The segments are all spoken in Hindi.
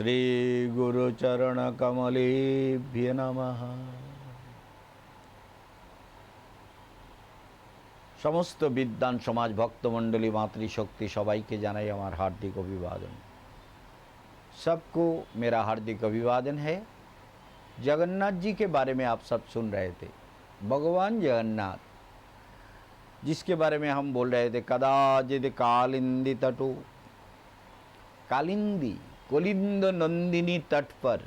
श्री गुरु चरण कमलेभ्य नमः। समस्त विद्वान समाज भक्त मंडली मातृशक्ति सबाई के जानाई हमार हार्दिक अभिवादन। सबको मेरा हार्दिक अभिवादन है। जगन्नाथ जी के बारे में आप सब सुन रहे थे। भगवान जगन्नाथ जिसके बारे में हम बोल रहे थे, कदाचित् कालिंदी तटो, कालिंदी कलिंद नंदिनी तट पर,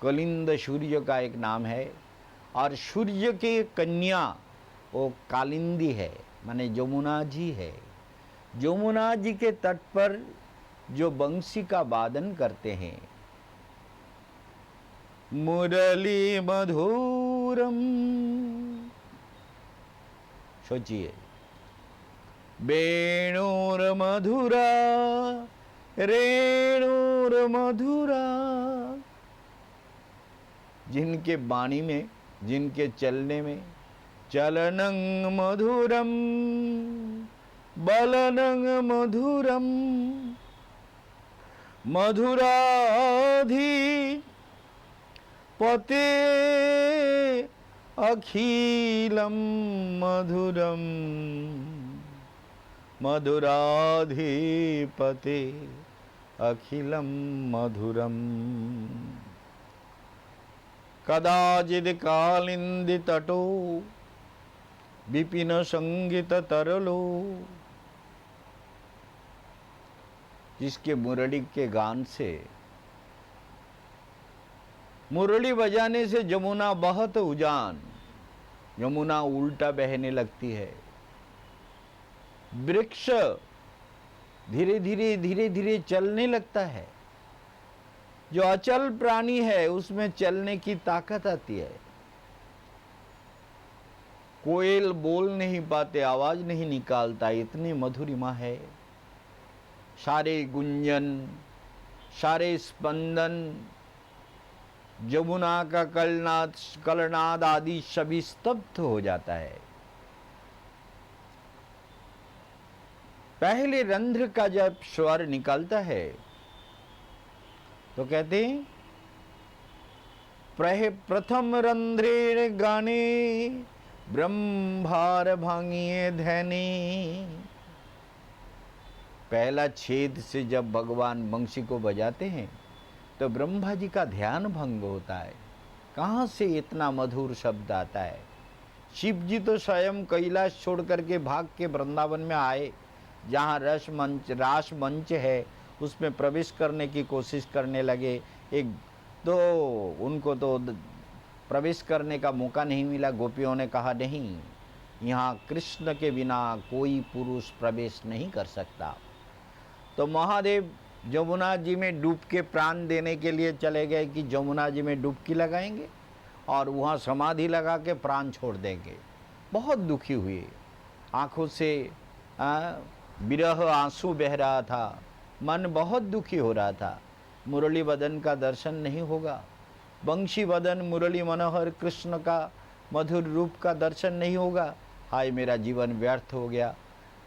कलिंद सूर्य का एक नाम है और सूर्य के कन्या वो कालिंदी है, माने जमुना जी है। जमुना जी के तट पर जो बंसी का वादन करते हैं, मुरली मधुरम, सोचिए, वेणुर मधुरा रेणुर मधुरा, जिनके वाणी में, जिनके चलने में, चलनं मधुरम बलनं मधुरम, मधुराधि पते अखिलम मधुरम, मधुराधिपते अखिलम मधुरम। कदाचित् कालिंदी तटो विपिन संगीत तरलो, जिसके मुरली के गान से, मुरली बजाने से जमुना बहुत उजान, यमुना उल्टा बहने लगती है। वृक्ष धीरे धीरे चलने लगता है। जो अचल प्राणी है उसमें चलने की ताकत आती है। कोयल बोल नहीं पाते, आवाज नहीं निकालता, इतनी मधुरिमा है। सारे गुंजन, सारे स्पंदन, जमुना का कलनाद आदि सभी स्तब्ध हो जाता है। पहले रंध्र का जब स्वर निकलता है तो कहते हैं, प्रथम रंध्रे गाने ब्रह्मार भांगिए धैने। पहला छेद से जब भगवान बंसी को बजाते हैं तो ब्रह्मा जी का ध्यान भंग होता है। कहाँ से इतना मधुर शब्द आता है। शिव जी तो स्वयं कैलाश छोड़ करके भाग के वृंदावन में आए, जहाँ रास मंच है उसमें प्रवेश करने की कोशिश करने लगे। एक तो उनको तो प्रवेश करने का मौका नहीं मिला। गोपियों ने कहा, नहीं, यहाँ कृष्ण के बिना कोई पुरुष प्रवेश नहीं कर सकता। तो महादेव जमुना जी में डूब के प्राण देने के लिए चले गए कि जमुना जी में डुबकी लगाएंगे और वहाँ समाधि लगा के प्राण छोड़ देंगे। बहुत दुखी हुए, आँखों से विरह आंसू बह रहा था, मन बहुत दुखी हो रहा था। मुरली बदन का दर्शन नहीं होगा, बंशी बदन मुरली मनोहर कृष्ण का मधुर रूप का दर्शन नहीं होगा। हाय, मेरा जीवन व्यर्थ हो गया।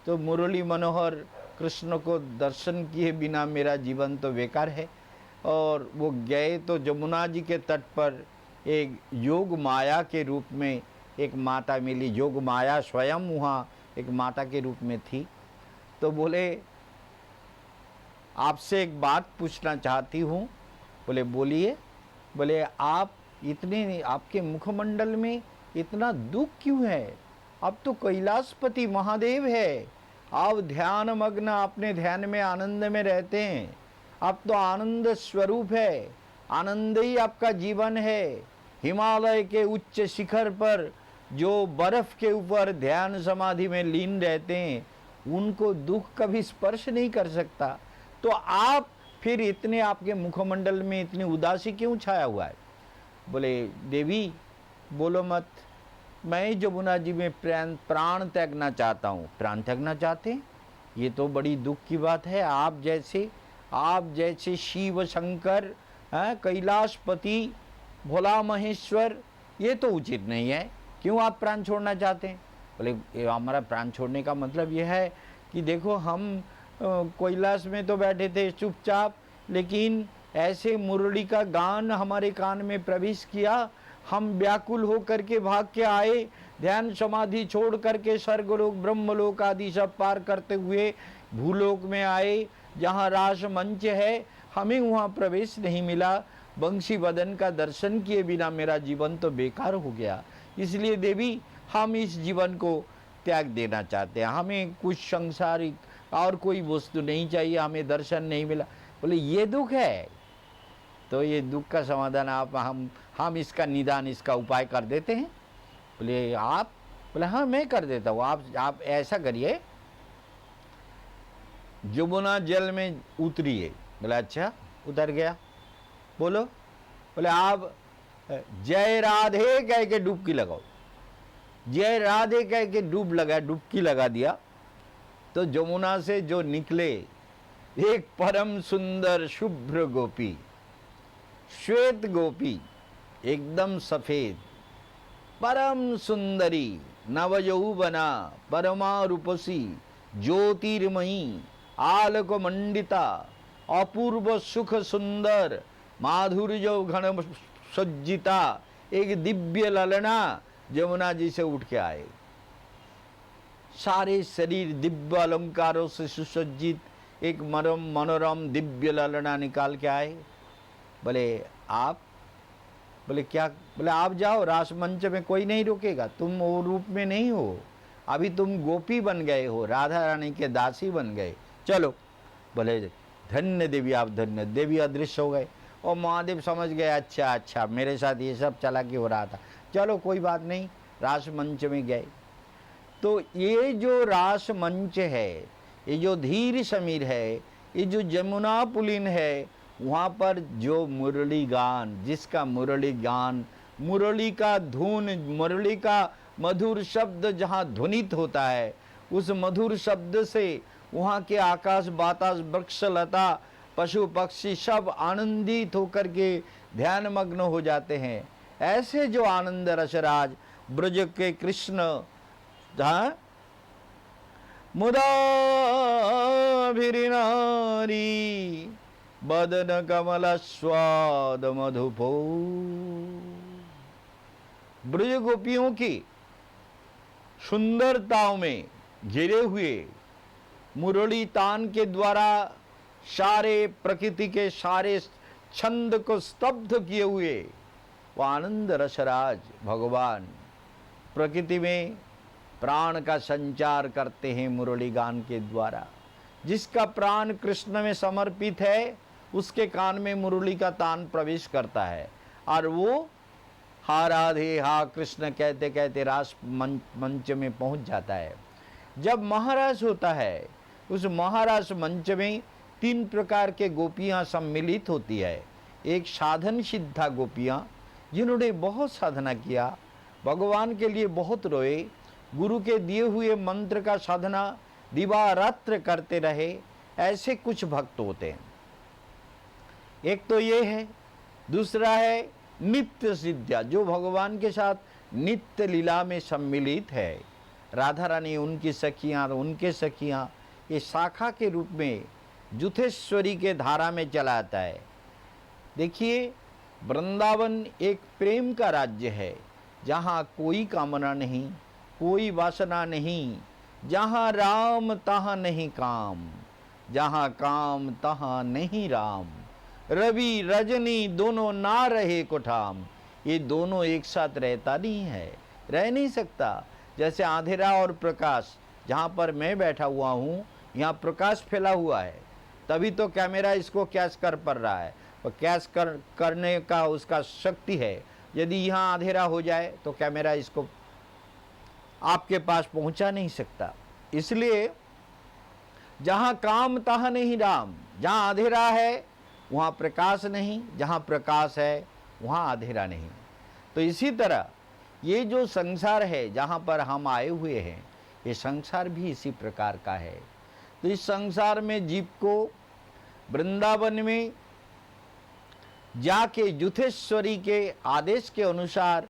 तो मुरली मनोहर कृष्ण को दर्शन किए बिना मेरा जीवन तो बेकार है। और वो गए तो जमुना जी के तट पर एक योग माया के रूप में एक माता मिली। योग माया स्वयं वहाँ एक माता के रूप में थी। तो बोले, आपसे एक बात पूछना चाहती हूँ। बोले, बोलिए। बोले, आप इतने, आपके मुखमंडल में इतना दुख क्यों है? आप तो कैलाशपति महादेव है, आप ध्यान मग्न, अपने ध्यान में आनंद में रहते हैं। आप तो आनंद स्वरूप है, आनंद ही आपका जीवन है। हिमालय के उच्च शिखर पर जो बर्फ के ऊपर ध्यान समाधि में लीन रहते हैं, उनको दुख कभी स्पर्श नहीं कर सकता। तो आप फिर इतने, आपके मुखमंडल में इतनी उदासी क्यों छाया हुआ है? बोले, देवी बोलो मत, मैं जमुना जी में प्राण त्यागना चाहता हूँ। प्राण त्यागना चाहते हैं? ये तो बड़ी दुख की बात है। आप जैसे शिव शंकर, कैलाशपति, भोला महेश्वर, ये तो उचित नहीं है। क्यों आप प्राण छोड़ना चाहते हैं? बोले, हमारा प्राण छोड़ने का मतलब यह है कि देखो, हम कैलाश में तो बैठे थे चुपचाप, लेकिन ऐसे मुरली का गान हमारे कान में प्रवेश किया, हम व्याकुल हो करके भाग के आए, ध्यान समाधि छोड़ करके स्वर्गलोक ब्रह्मलोक आदि सब पार करते हुए भूलोक में आए, जहाँ रास मंच है। हमें वहाँ प्रवेश नहीं मिला, बंशी वदन का दर्शन किए बिना मेरा जीवन तो बेकार हो गया। इसलिए देवी हम इस जीवन को त्याग देना चाहते हैं, हमें कुछ संसारिक और कोई वस्तु नहीं चाहिए, हमें दर्शन नहीं मिला। बोले ये दुख है, तो ये दुख का समाधान हम इसका निदान, इसका उपाय कर देते हैं। बोले आप? बोले हाँ मैं कर देता हूँ। आप ऐसा करिए, यमुना जल में उतरिए। बोला अच्छा, उतर गया। बोलो? बोले आप जय राधे कह के डुबकी लगाओ। जय राधे कह के डुबकी लगा दिया, तो यमुना से जो निकले एक परम सुंदर शुभ्र गोपी, श्वेत गोपी, एकदम सफेद, परम सुंदरी, नवयौवना, परमा रूपसी, ज्योतिर्मयी, आलोक मंडिता, अपूर्व सुख सुंदर, माधुर्य घन सज्जिता, एक दिव्य ललना यमुना जी से उठ के आए। सारे शरीर दिव्य अलंकारों से सुसज्जित एक मनोरम दिव्य ललना निकाल के आए। बोले आप? बोले क्या? बोले आप जाओ, रास मंच में कोई नहीं रोकेगा, तुम वो रूप में नहीं हो, अभी तुम गोपी बन गए हो, राधा रानी के दासी बन गए, चलो। बोले धन्य देवी, आप धन्य। देवी अदृश्य हो गए और महादेव समझ गए अच्छा मेरे साथ ये सब चालाकी हो रहा था, चलो कोई बात नहीं। रास मंच में गए, तो ये जो रास मंच है, ये जो धीर समीर है, ये जो जमुना पुलिन है, वहाँ पर जो मुरली गान, जिसका मुरली गान, मुरली का धुन, मुरली का मधुर शब्द जहाँ ध्वनित होता है, उस मधुर शब्द से वहाँ के आकाश बातास वृक्ष लता पशु पक्षी सब आनंदित होकर के ध्यान मग्न हो जाते हैं। ऐसे जो आनंद रसराज ब्रज के कृष्ण, मुदा भिरिनारी बदन कमल स्वाद मधुपो, ब्रज गोपियों की सुंदरताओं में घिरे हुए मुरली तान के द्वारा सारे प्रकृति के सारे छंद को स्तब्ध किए हुए वो आनंद रसराज भगवान प्रकृति में प्राण का संचार करते हैं मुरली गान के द्वारा। जिसका प्राण कृष्ण में समर्पित है, उसके कान में मुरली का तान प्रवेश करता है, और वो हा राधे हा कृष्ण कहते कहते रास मंच में पहुंच जाता है। जब महारास होता है, उस महारास मंच में 3 प्रकार के गोपियां सम्मिलित होती है। एक साधन सिद्धा गोपियां, जिन्होंने बहुत साधना किया, भगवान के लिए बहुत रोए, गुरु के दिए हुए मंत्र का साधना दिवा रात्र करते रहे, ऐसे कुछ भक्त होते हैं। एक तो ये है। दूसरा है नित्य सिद्धा, जो भगवान के साथ नित्य लीला में सम्मिलित है। राधा रानी, उनकी सखियाँ, उनके सखियाँ, ये शाखा के रूप में जुथेश्वरी के धारा में चला आता है। देखिए, वृंदावन एक प्रेम का राज्य है, जहाँ कोई कामना नहीं, कोई वासना नहीं, जहाँ राम तहाँ नहीं काम, जहाँ काम तहाँ नहीं राम, रवि रजनी दोनों ना रहे कुठाम। ये दोनों एक साथ रहता नहीं है, रह नहीं सकता। जैसे अंधेरा और प्रकाश, जहाँ पर मैं बैठा हुआ हूँ, यहाँ प्रकाश फैला हुआ है, तभी तो कैमरा इसको कैच कर पा रहा है, और कैच करने का उसका शक्ति है। यदि यहाँ अंधेरा हो जाए तो कैमरा इसको आपके पास पहुँचा नहीं सकता। इसलिए जहाँ काम तहाँ नहीं राम, जहाँ अंधेरा है वहाँ प्रकाश नहीं, जहाँ प्रकाश है वहाँ अंधेरा नहीं। तो इसी तरह ये जो संसार है जहाँ पर हम आए हुए हैं, ये संसार भी इसी प्रकार का है। तो इस संसार में जीव को वृंदावन में जाके जुथेश्वरी के आदेश के अनुसार